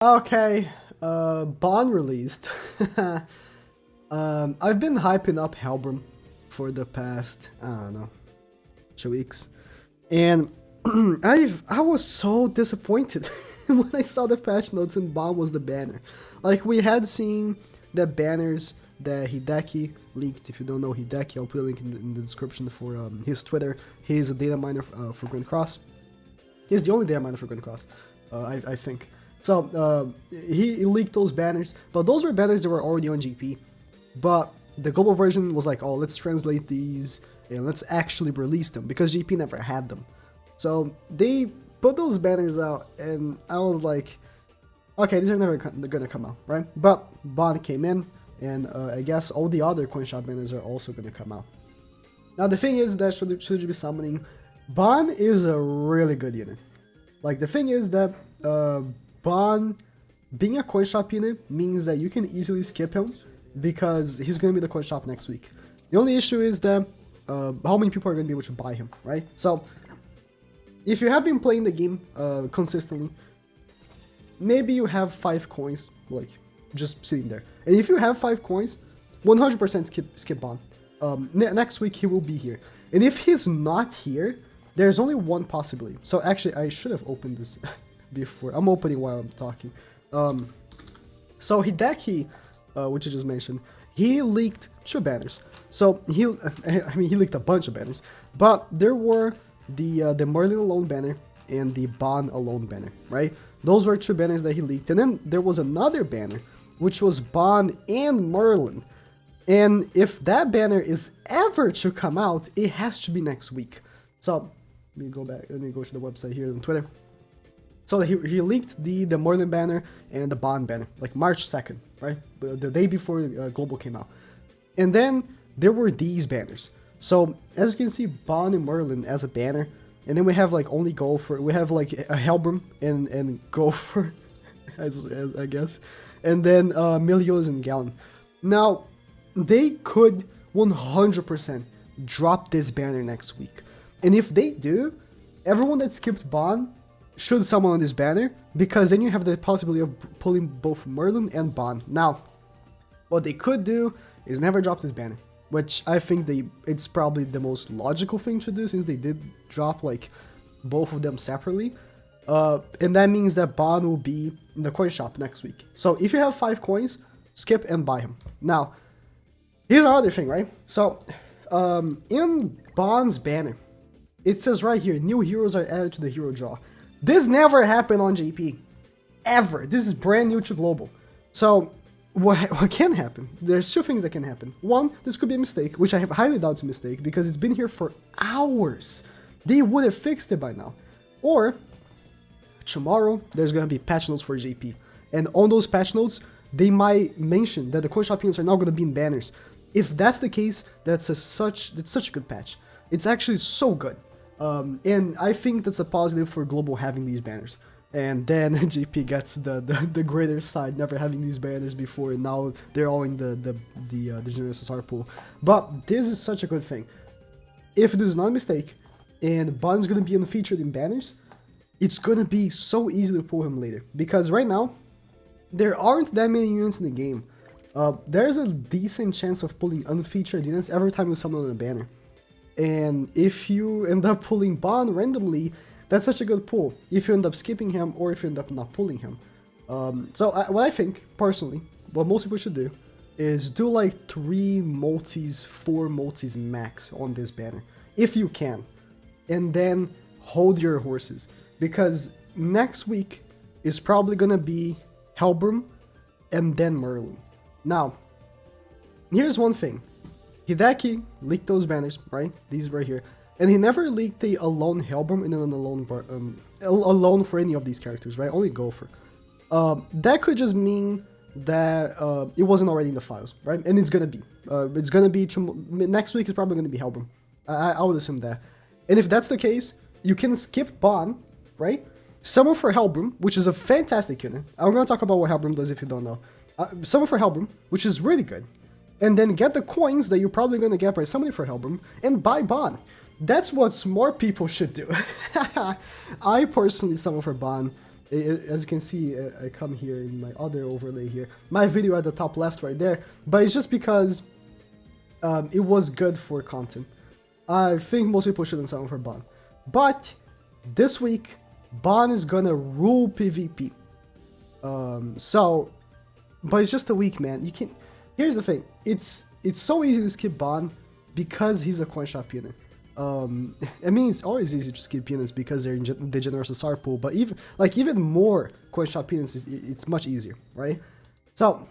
Okay, Bond released. I've been hyping up Hellbrim for the past, I don't know, 2 weeks. And I was so disappointed when I saw the patch notes and Bond was the banner. Like, we had seen the banners that Hideki leaked. If you don't know Hideki, I'll put a link in the description for his Twitter. He's a data miner for Grand Cross. He's the only data miner for Grand Cross, I think. So he leaked those banners, but those were banners that were already on GP. But the global version was like, oh, let's translate these and let's actually release them, because GP never had them. So they put those banners out, and I was like, okay, these are never gonna come out, right? But Bond came in, and I guess all the other coin shop banners are also gonna come out. Now the thing is that should you be summoning, Bond is a really good unit. Like, the thing is that Bond being a coin shop unit means that you can easily skip him, because he's going to be the coin shop next week. The only issue is that how many people are going to be able to buy him, right? So if you have been playing the game consistently, maybe you have 5 coins, like, just sitting there. And if you have 5 coins, 100% skip Bond. Next week he will be here. And if he's not here, there's only one possibility. So actually, I should have opened this before. I'm opening while I'm talking. So Hideki, which I just mentioned, he leaked 2 banners. So he leaked a bunch of banners, but there were the Merlin alone banner and the Bond alone banner, right? Those were 2 banners that he leaked, and then there was another banner which was Bond and Merlin. And if that banner is ever to come out, it has to be next week. So let me go back. Let me go to the website here on Twitter. So he leaked the Merlin banner and the Bond banner, like March 2nd, right? The day before Global came out. And then there were these banners. So as you can see, Bond and Merlin as a banner. And then we have like only Gopher. We have like a Hellbrim and Gopher, I guess. And then Milios and Gallon. Now, they could 100% drop this banner next week. And if they do, everyone that skipped Bond should summon on this banner, because then you have the possibility of pulling both Merlin and Bond. Now, what they could do is never drop this banner, which I think it's probably the most logical thing to do, since they did drop like both of them separately. And that means that Bond will be in the coin shop next week. So if you have 5 coins, skip and buy him. Now, here's another thing, right? So in Bond's banner, it says right here, new heroes are added to the hero draw. This never happened on JP, ever. This is brand new to Global. So what can happen? There's 2 things that can happen. One, this could be a mistake, which I have highly doubt it's a mistake, because it's been here for hours. They would have fixed it by now. Or tomorrow there's gonna be patch notes for JP, and on those patch notes they might mention that the coin shop units are now gonna be in banners. If that's the case, that's such a good patch. It's actually so good. And I think that's a positive for Global having these banners. And then GP gets the greater side, never having these banners before, and now they're all in the generous SR pool. But this is such a good thing. If this is not a mistake, and Bond's gonna be featured in banners, it's gonna be so easy to pull him later. Because right now, there aren't that many units in the game. There's a decent chance of pulling unfeatured units every time you summon on a banner. And if you end up pulling Bond randomly, that's such a good pull, if you end up skipping him or if you end up not pulling him. So what I think, personally, what most people should do is do like 3 multis, 4 multis max on this banner, if you can. And then hold your horses, because next week is probably gonna be Hellbrim and then Merlin. Now, here's one thing. Hideki leaked those banners, right? These right here. And he never leaked the alone Hellbrim and then an alone for any of these characters, right? Only Gopher. That could just mean that it wasn't already in the files, right? And it's gonna be. Next week is probably gonna be Hellbrim. I would assume that. And if that's the case, you can skip Bond, right? Summon for Hellbrim, which is a fantastic unit. I'm gonna talk about what Hellbrim does if you don't know. Summon for Hellbrim, which is really good. And then get the coins that you're probably going to get by summoning for Hellbrim, and buy Bond. That's what smart people should do. I personally summon for Bond As you can see, I come here in my other overlay here. My video at the top left right there. But it's just because it was good for content. I think most people shouldn't summon for Bon. But this week, Bon is gonna rule PvP. But it's just a week, man. You can't. Here's the thing. It's so easy to skip Bon because he's a coin shop unit. I mean, it's always easy to skip units because they're in the generous SR pool, but even more coin shop units, it's much easier, right? So,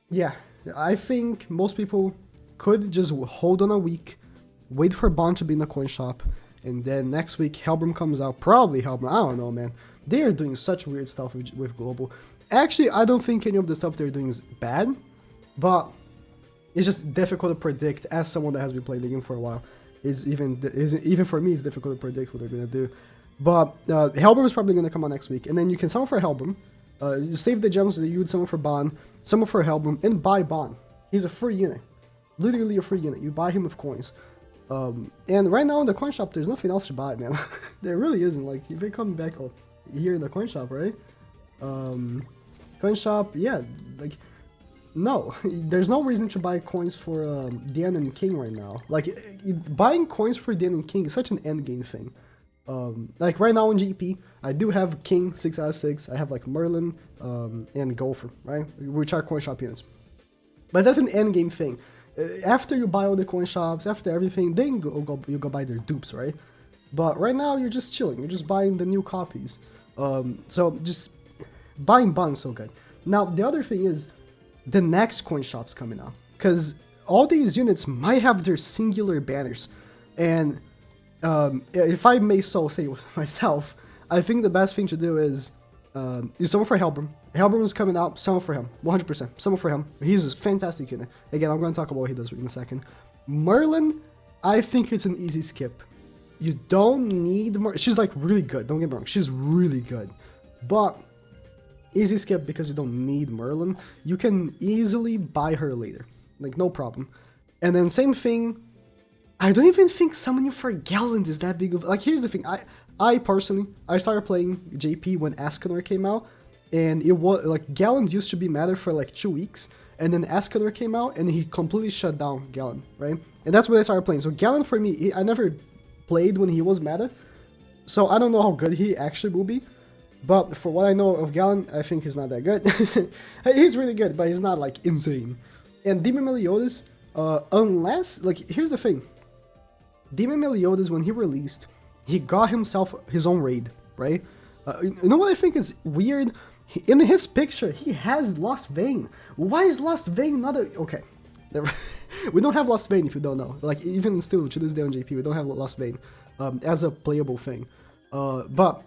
yeah, I think most people could just hold on a week, wait for Bond to be in the coin shop, and then next week Helbram comes out, probably Helbram, I don't know, man. They are doing such weird stuff with Global. Actually, I don't think any of the stuff they're doing is bad, but it's just difficult to predict as someone that has been playing the game for a while. Even for me, it's difficult to predict what they're gonna do. But Helbram is probably gonna come out next week, and then you can summon for Helbram, you save the gems that you would summon for Bon, summon for Helbram, and buy Bon. He's a free unit, literally a free unit. You buy him with coins. And right now in the coin shop, there's nothing else to buy, man. There really isn't. Like if you're coming back, here in the coin shop, right? Coin shop, yeah, like. No, there's no reason to buy coins for Dian and King right now. Like, buying coins for Dian and King is such an endgame thing. Like, right now in GP, I do have King 6 out of 6. I have, like, Merlin and Gopher, right? Which are coin shop units. But that's an endgame thing. After you buy all the coin shops, after everything, then you go buy their dupes, right? But right now, you're just chilling. You're just buying the new copies. So, just buying Bon's so good. Now, the other thing is, the next coin shop's coming out, because all these units might have their singular banners, and if I may so say myself, I think the best thing to do is you summon for Helbram. Helbram is coming out, summon for him, 100%, summon for him. He's a fantastic unit. Again, I'm going to talk about what he does in a second. Merlin, I think it's an easy skip. You don't need Merlin. She's like really good, don't get me wrong, she's really good, but easy skip because you don't need Merlin. You can easily buy her later, like no problem. And then same thing, I don't even think summoning for Gallant is that big of, like here's the thing, I personally, I started playing JP when Escanor came out, and it was like Gallant used to be meta for like 2 weeks, and then Escanor came out and he completely shut down Gallant, right? And that's when I started playing. So Gallant for me, I never played when he was meta, so I don't know how good he actually will be. But for what I know of Gallant, I think he's not that good. He's really good, but he's not like insane. And Demon Meliodas, unless, like, here's the thing. Demon Meliodas, when he released, he got himself his own raid, right? You know what I think is weird? In his picture, he has Lost Vein. Why is Lost Vein not a... Okay. We don't have Lost Vein if you don't know. Like, even still, to this day on JP, we don't have Lost Vein as a playable thing. But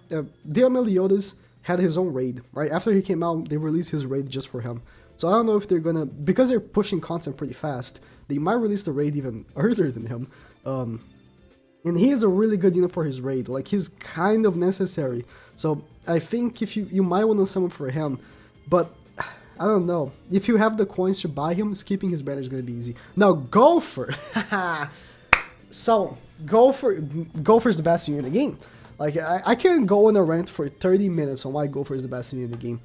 Demon Meliodas had his own raid, right? After he came out, they released his raid just for him. So I don't know if they're gonna, because they're pushing content pretty fast, they might release the raid even earlier than him. And he is a really good unit for his raid, like he's kind of necessary. So I think if you might want to summon for him, but I don't know. If you have the coins to buy him, skipping his banner is gonna be easy. Now Gopher, so Gopher is the best unit in the game. Like, I can go on a rant for 30 minutes on why Gopher is the best unit in the game.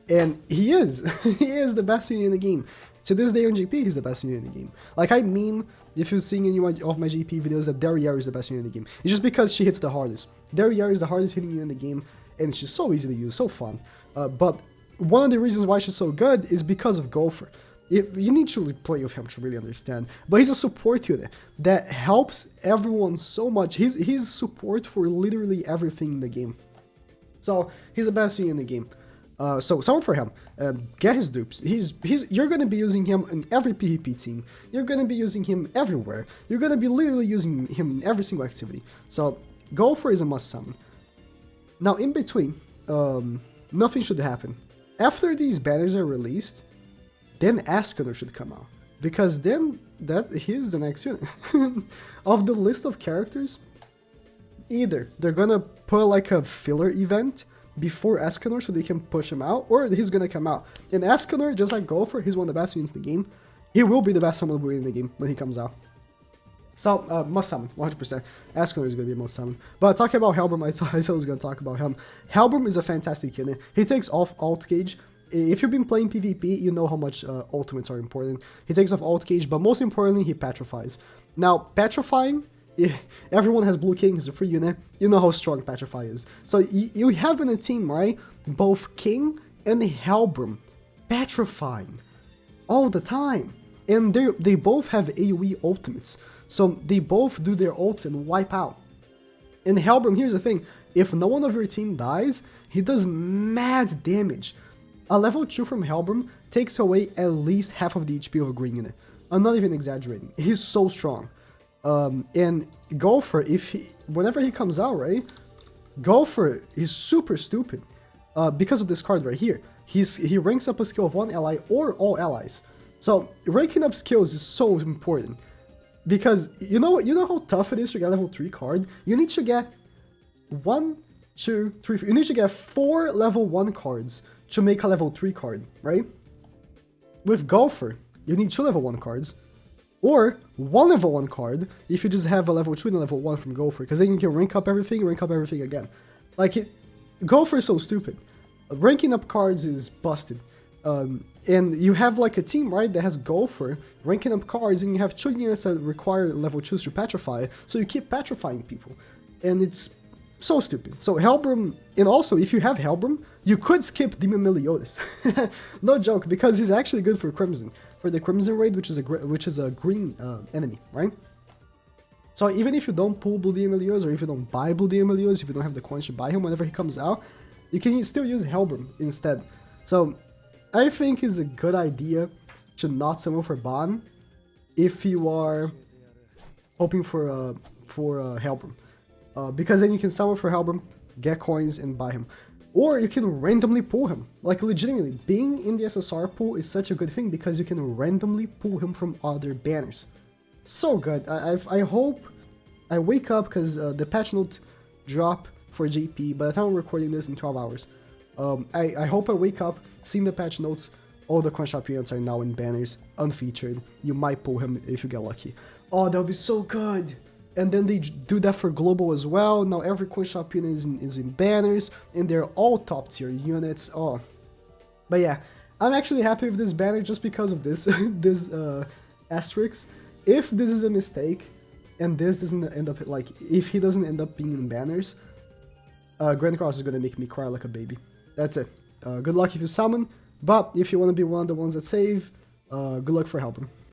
And he is. He is the best unit in the game. To this day on GP, he's the best unit in the game. Like, I meme, if you've seen any of my GP videos, that Derriere is the best unit in the game. It's just because she hits the hardest. Derriere is the hardest hitting unit in the game, and she's so easy to use, so fun. But one of the reasons why she's so good is because of Gopher. You need to play with him to really understand. But he's a support unit that helps everyone so much. He's support for literally everything in the game. So he's the best unit in the game. So summon for him. Get his dupes. You're gonna be using him in every PvP team. You're gonna be using him everywhere. You're gonna be literally using him in every single activity. So Gopher is a must summon. Now in between, nothing should happen. After these banners are released, then Escanor should come out, because then he's the next unit. Of the list of characters, either they're gonna put like a filler event before Escanor so they can push him out, or he's gonna come out. And Escanor, just like Gopher, he's one of the best units in the game. He will be the best summonable unit in the game when he comes out. So, must summon, 100%. Escalor is going to be must summon. But talking about Helbram, I said I was going to talk about him. Helbram is a fantastic unit. He takes off alt gauge. If you've been playing PvP, you know how much ultimates are important. He takes off alt gauge, but most importantly, he petrifies. Now, petrifying, everyone has Blue King, he's a free unit. You know how strong Petrify is. So you have in a team, right, both King and Helbram petrifying all the time. And they both have AoE ultimates. So they both do their ults and wipe out. And Helbram, here's the thing, if no one of your team dies, he does mad damage. A level 2 from Helbram takes away at least half of the HP of a green unit. I'm not even exaggerating. He's so strong. And Gopher, whenever he comes out, right, Gopher is super stupid. Because of this card right here. He ranks up a skill of one ally or all allies. So ranking up skills is so important. Because you know how tough it is to get level 3 card? You need to get 1, 2, 3, 4. You need to get 4 level 1 cards to make a level 3 card, right? With Gopher, you need 2 level 1 cards. Or 1 level 1 card if you just have a level 2 and a level 1 from Gopher. Because then you can rank up everything again. Like, Gopher is so stupid. Ranking up cards is busted. And you have like a team, right, that has Gopher, ranking up cards, and you have 2 units that require level 2s to petrify, so you keep petrifying people. And it's so stupid. So Helbram, and also if you have Helbram, you could skip Demon Meliodas. No joke, because he's actually good for Crimson. For the Crimson raid, which is a green enemy, right? So even if you don't pull Blue Demon Meliodas, or if you don't buy Blue Demon Meliodas, if you don't have the coins to buy him whenever he comes out, you can still use Helbram instead. So I think it's a good idea to not summon for Ban if you are hoping for Helbram. Because then you can summon for Helbram, get coins, and buy him. Or you can randomly pull him. Like, legitimately, being in the SSR pool is such a good thing because you can randomly pull him from other banners. So good. I hope I wake up, because the patch notes drop for JP by the time I'm recording this in 12 hours. I hope I wake up, seeing the patch notes, all the coin shop units are now in banners, unfeatured. You might pull him if you get lucky. Oh, that would be so good! And then they do that for global as well. Now every coin shop unit is in banners, and they're all top tier units. Oh, but yeah, I'm actually happy with this banner just because of this asterisk. If this is a mistake, and this doesn't end up like, if he doesn't end up being in banners, Grand Cross is gonna make me cry like a baby. That's it. Good luck if you summon, but if you want to be one of the ones that save, good luck for helping.